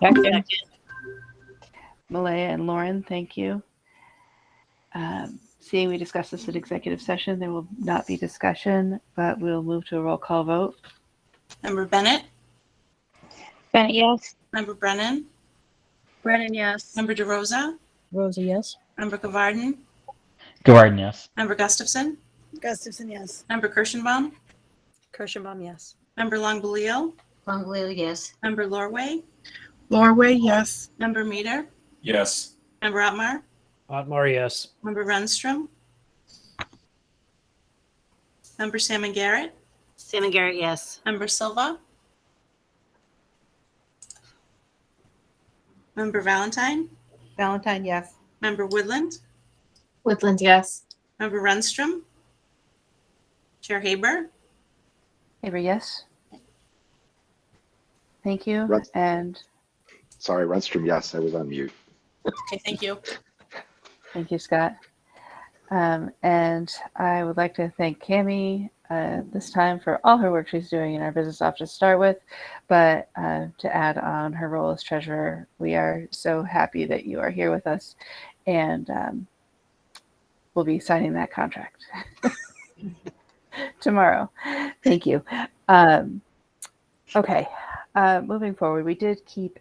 Second. Malaya and Lauren, thank you. Seeing we discussed this in executive session, there will not be discussion, but we'll move to a roll call vote. Member Bennett, Bennett, yes. Member Brennan, Brennan, yes. Member DeRosa, Rosa, yes. Member Gavarden, Gavarden, yes. Member Gustafson, Gustafson, yes. Member Kirschenbaum, Kirschenbaum, yes. Member Longbelio, Longbelio, yes. Member Lorway, Lorway, yes. Member Meter, Yes. Member Otmar, Otmar, yes. Member Renstrom, Member Salmon Garrett, Salmon Garrett, yes. Member Silva, Member Valentine, Valentine, yes. Member Woodland, Woodland, yes. Member Renstrom, Chair Haber, Haber, yes. Thank you. Ren- And Sorry, Renstrom, yes, I was on mute. okay, thank you. thank you, Scott. And I would like to thank Cami this time for all her work she's doing in our business office to start with, but to add on her role as treasurer, we are so happy that you are here with us, and we'll be signing that contract tomorrow. Thank you. Okay, moving forward, we did keep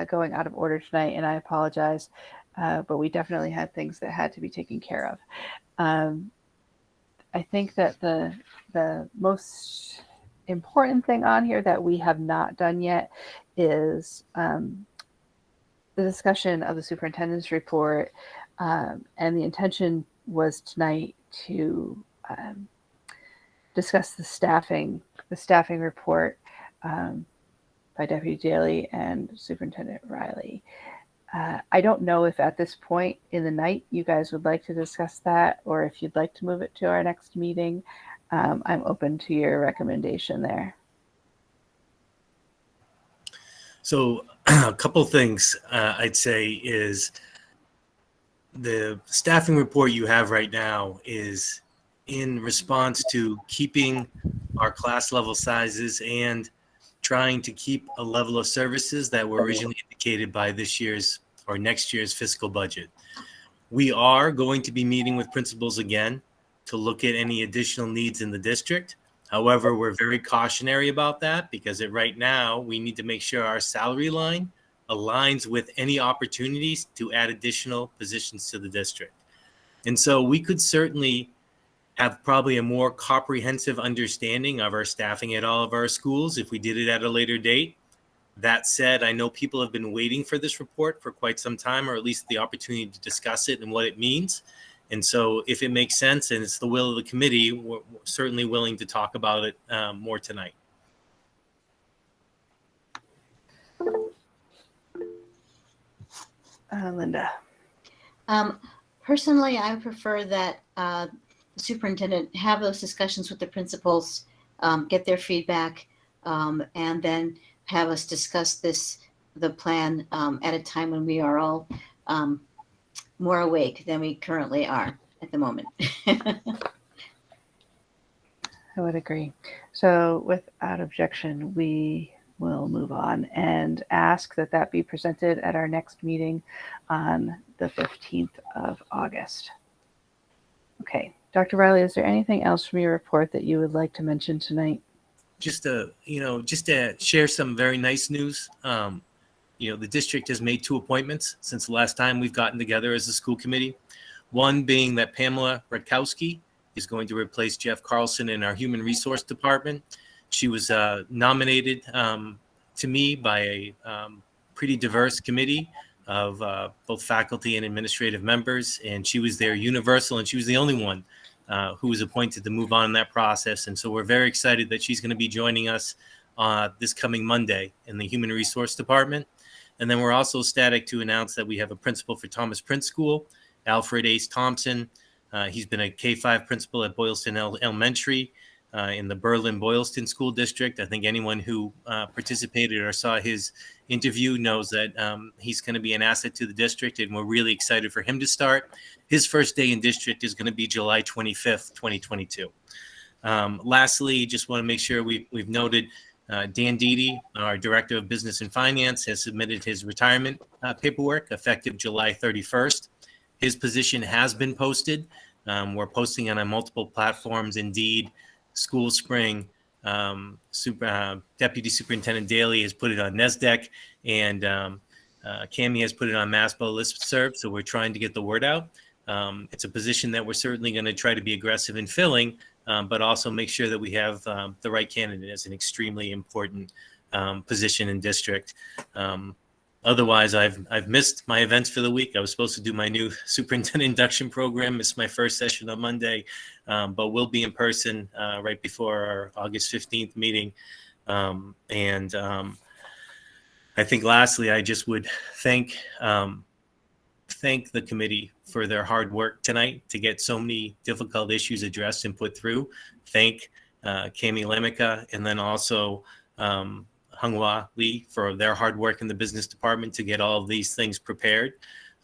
going out of order tonight, and I apologize, but we definitely had things that had to be taken care of. I think that the most important thing on here that we have not done yet is the discussion of the superintendent's report, and the intention was tonight to discuss the staffing report by Deputy Daly and Superintendent Riley. I don't know if at this point in the night you guys would like to discuss that, or if you'd like to move it to our next meeting. I'm open to your recommendation there. So a couple things I'd say is the staffing report you have right now is in response to keeping our class level sizes and trying to keep a level of services that were originally indicated by this year's or next year's fiscal budget. We are going to be meeting with principals again to look at any additional needs in the district. However, we're very cautionary about that because right now we need to make sure our salary line aligns with any opportunities to add additional positions to the district. And so we could certainly have probably a more comprehensive understanding of our staffing at all of our schools if we did it at a later date. That said, I know people have been waiting for this report for quite some time, or at least the opportunity to discuss it and what it means. And so if it makes sense and it's the will of the committee, we're certainly willing to talk about it more tonight. Linda. Personally, I prefer that the superintendent have those discussions with the principals, get their feedback, and then have us discuss the plan at a time when we are all more awake than we currently are at the moment. I would agree. So without objection, we will move on and ask that be presented at our next meeting on the 15th of August. Okay, Dr. Riley, is there anything else from your report that you would like to mention tonight? Just to share some very nice news. The district has made 2 appointments since the last time we've gotten together as a school committee. One being that Pamela Rutkowski is going to replace Jeff Carlson in our human resource department. She was nominated to me by a pretty diverse committee of both faculty and administrative members, and she was there universal, and she was the only one who was appointed to move on in that process. And so we're very excited that she's going to be joining us this coming Monday in the Human Resource Department. And then we're also ecstatic to announce that we have a principal for Thomas Prince School, Alfred Ace Thompson. He's been a K-5 principal at Boylston Elementary in the Berlin-Boylston School District. I think anyone who participated or saw his interview knows that he's going to be an asset to the district, and we're really excited for him to start. His first day in district is going to be July 25th, 2022. Lastly, just want to make sure we've noted Dan Deedy, our Director of Business and Finance, has submitted his retirement paperwork effective July 31st. His position has been posted. We're posting on multiple platforms, Indeed, School Spring, Deputy Superintendent Daly has put it on NESDEC, and Cami has put it on MASBO listserv, so we're trying to get the word out. It's a position that we're certainly going to try to be aggressive in filling, but also make sure that we have the right candidate. As an extremely important position in district. Otherwise, I've missed my events for the week. I was supposed to do my new superintendent induction program, missed my first session on Monday, but we'll be in person right before our August 15th meeting. I think lastly, I just would thank the committee for their hard work tonight to get so many difficult issues addressed and put through. Thank Cami Lemika, and then also Hunghwa Lee for their hard work in the business department to get all of these things prepared.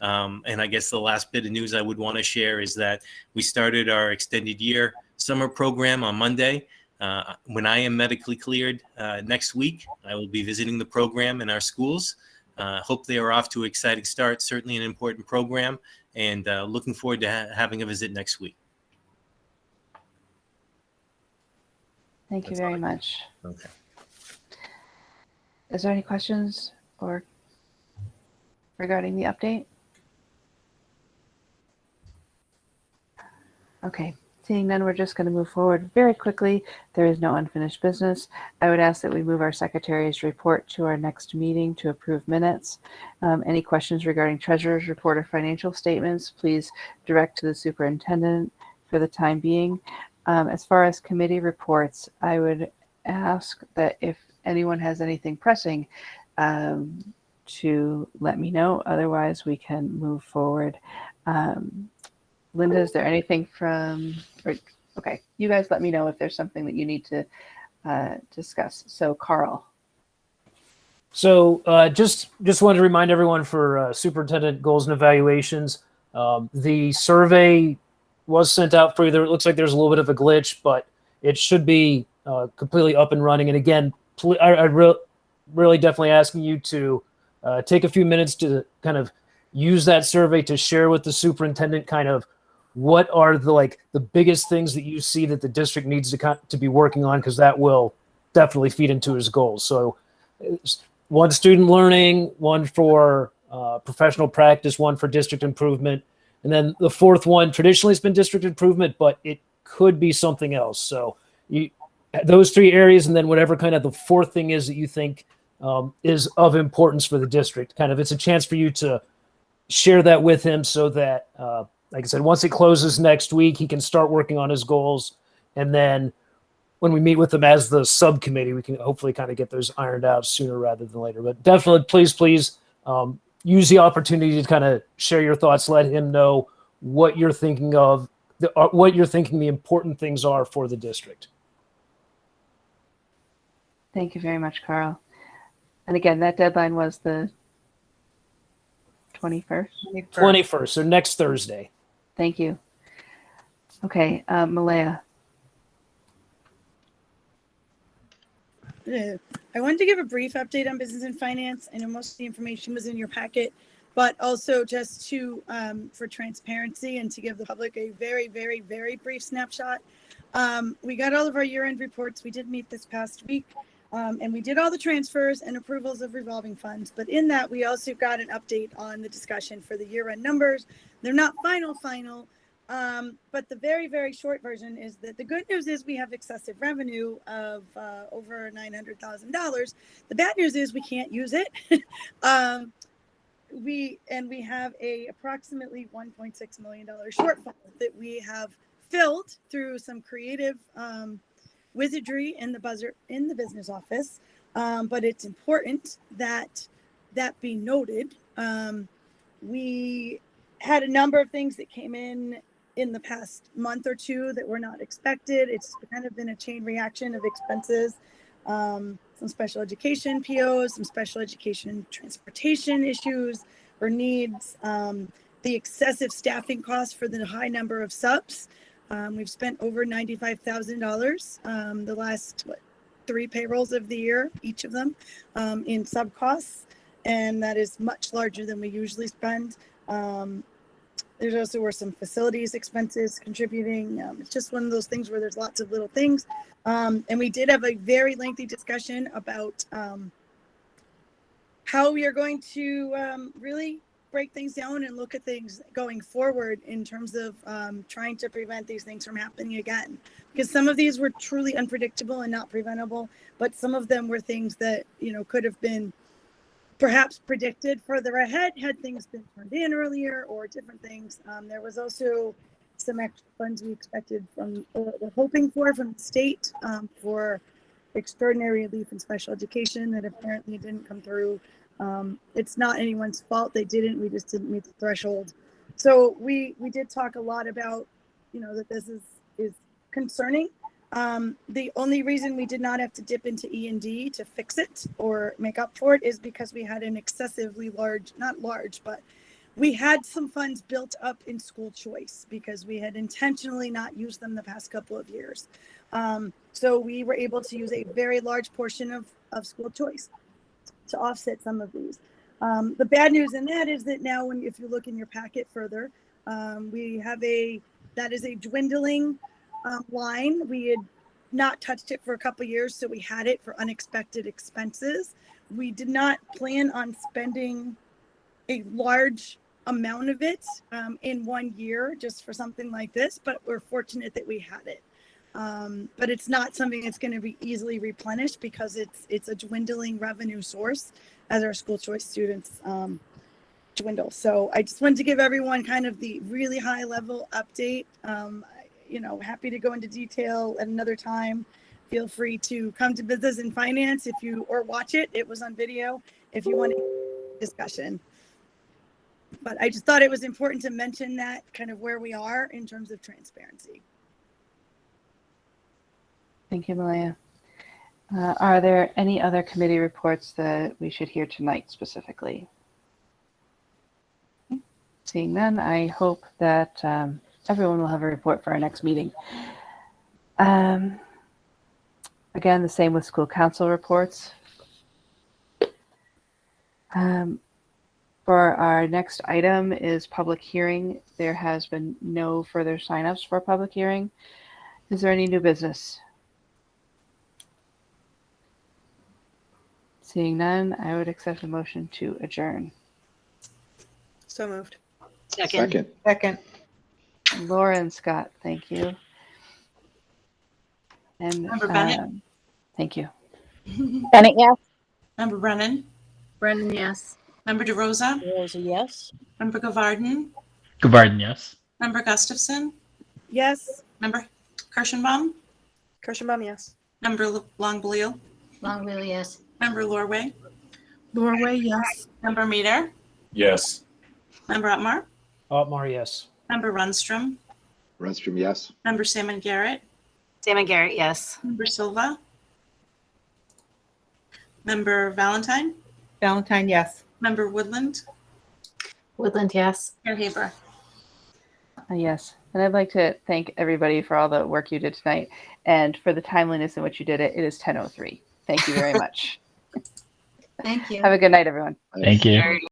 And I guess the last bit of news I would want to share is that we started our extended year summer program on Monday. When I am medically cleared next week, I will be visiting the program in our schools. Hope they are off to an exciting start, certainly an important program, and looking forward to having a visit next week. Thank you That's very all. much. Okay. Is there any questions or regarding the update? Okay, seeing none, we're just going to move forward very quickly. There is no unfinished business. I would ask that we move our secretary's report to our next meeting to approve minutes. Any questions regarding treasurer's report or financial statements, please direct to the superintendent for the time being. As far as committee reports, I would ask that if anyone has anything pressing, to let me know. Otherwise, we can move forward. Linda, is there anything okay, you guys let me know if there's something that you need to discuss. So, Carl. So just wanted to remind everyone for superintendent goals and evaluations, the survey was sent out for you. It looks like there's a little bit of a glitch, but it should be completely up and running. And again, I really definitely asking you to take a few minutes to kind of use that survey to share with the superintendent kind of what are the biggest things that you see that the district needs to be working on, because that will definitely feed into his goals. So one student learning, one for professional practice, one for district improvement. And then the fourth one traditionally has been district improvement, but it could be something else. So those three areas, and then whatever kind of the fourth thing is that you think is of importance for the district. Kind of, it's a chance for you to share that with him so that, like I said, once it closes next week, he can start working on his goals. And then when we meet with him as the subcommittee, we can hopefully kind of get those ironed out sooner rather than later. But definitely, please use the opportunity to kind of share your thoughts. Let him know what you're thinking of, what you're thinking the important things are for the district. Thank you very much, Carl. And again, that deadline was the 21st. 21st, so next Thursday. Thank you. Okay, Malaya. I wanted to give a brief update on business and finance. I know most of the information was in your packet, but also just to, for transparency and to give the public a very, very, very brief snapshot. We got all of our year-end reports. We did meet this past week, and we did all the transfers and approvals of revolving funds. But in that, we also got an update on the discussion for the year-end numbers. They're not final, but the very, very short version is that the good news is we have excessive revenue of over $900,000. The bad news is we can't use it. We have a approximately $1.6 million shortfall that we have filled through some creative wizardry in the business office. But it's important that be noted. We had a number of things that came in the past month or two that were not expected. It's kind of been a chain reaction of expenses, some special education POs, some special education transportation issues or needs, the excessive staffing costs for the high number of subs. We've spent over $95,000 the last 3 payrolls of the year, each of them, in sub costs, and that is much larger than we usually spend. There's also were some facilities expenses contributing. It's just one of those things where there's lots of little things. And we did have a very lengthy discussion about how we are going to really break things down and look at things going forward in terms of trying to prevent these things from happening again. Because some of these were truly unpredictable and not preventable, but some of them were things that, you know, could have been perhaps predicted further ahead had things been turned in earlier or different things. There was also some extra funds we expected from, or we're hoping for from the state for extraordinary relief and special education that apparently didn't come through. It's not anyone's fault they didn't, we just didn't meet the threshold. So we did talk a lot about, you know, that this is concerning. The only reason we did not have to dip into E&D to fix it or make up for it is because we had an excessively large, not large, but we had some funds built up in school choice because we had intentionally not used them the past couple of years. So we were able to use a very large portion of school choice to offset some of these. The bad news in that is that now if you look in your packet further, we have that is a dwindling line. We had not touched it for a couple of years, so we had it for unexpected expenses. We did not plan on spending a large amount of it in 1 year just for something like this, but we're fortunate that we had it. But it's not something that's going to be easily replenished because it's a dwindling revenue source as our school choice students dwindle. So I just wanted to give everyone kind of the really high level update. You know, happy to go into detail at another time. Feel free to come to Business and Finance or watch it. It was on video if you want a discussion. But I just thought it was important to mention that kind of where we are in terms of transparency. Thank you, Malaya. Are there any other committee reports that we should hear tonight specifically? Seeing none, I hope that everyone will have a report for our next meeting. Again, the same with school council reports. For our next item is public hearing. There has been no further signups for public hearing. Is there any new business? Seeing none, I would accept a motion to adjourn. So moved. Second. Second. Laura and Scott, thank you. And Member Bennett? thank you. Bennett, yes. Member Brennan? Brennan, yes. Member DeRosa? Rosa, yes. Member Gavarden? Gavarden, yes. Member Gustafson? Yes. Member Kirschenbaum? Kirschenbaum, yes. Member Longbeliel? Longley, yes. Member Lorway? Lorway, yes. Member Meter? Yes. Member Otmar? Otmar, yes. Member Runstrom? Renstrom, yes. Member Salmon Garrett? Salmon Garrett, yes. Member Silva? Member Valentine? Valentine, yes. Member Woodland? Woodland, yes. Chair Haber? Yes, and I'd like to thank everybody for all the work you did tonight and for the timeliness in which you did it. It is 10:03. Thank you very much. Thank you. Have a good night, everyone. Thank you.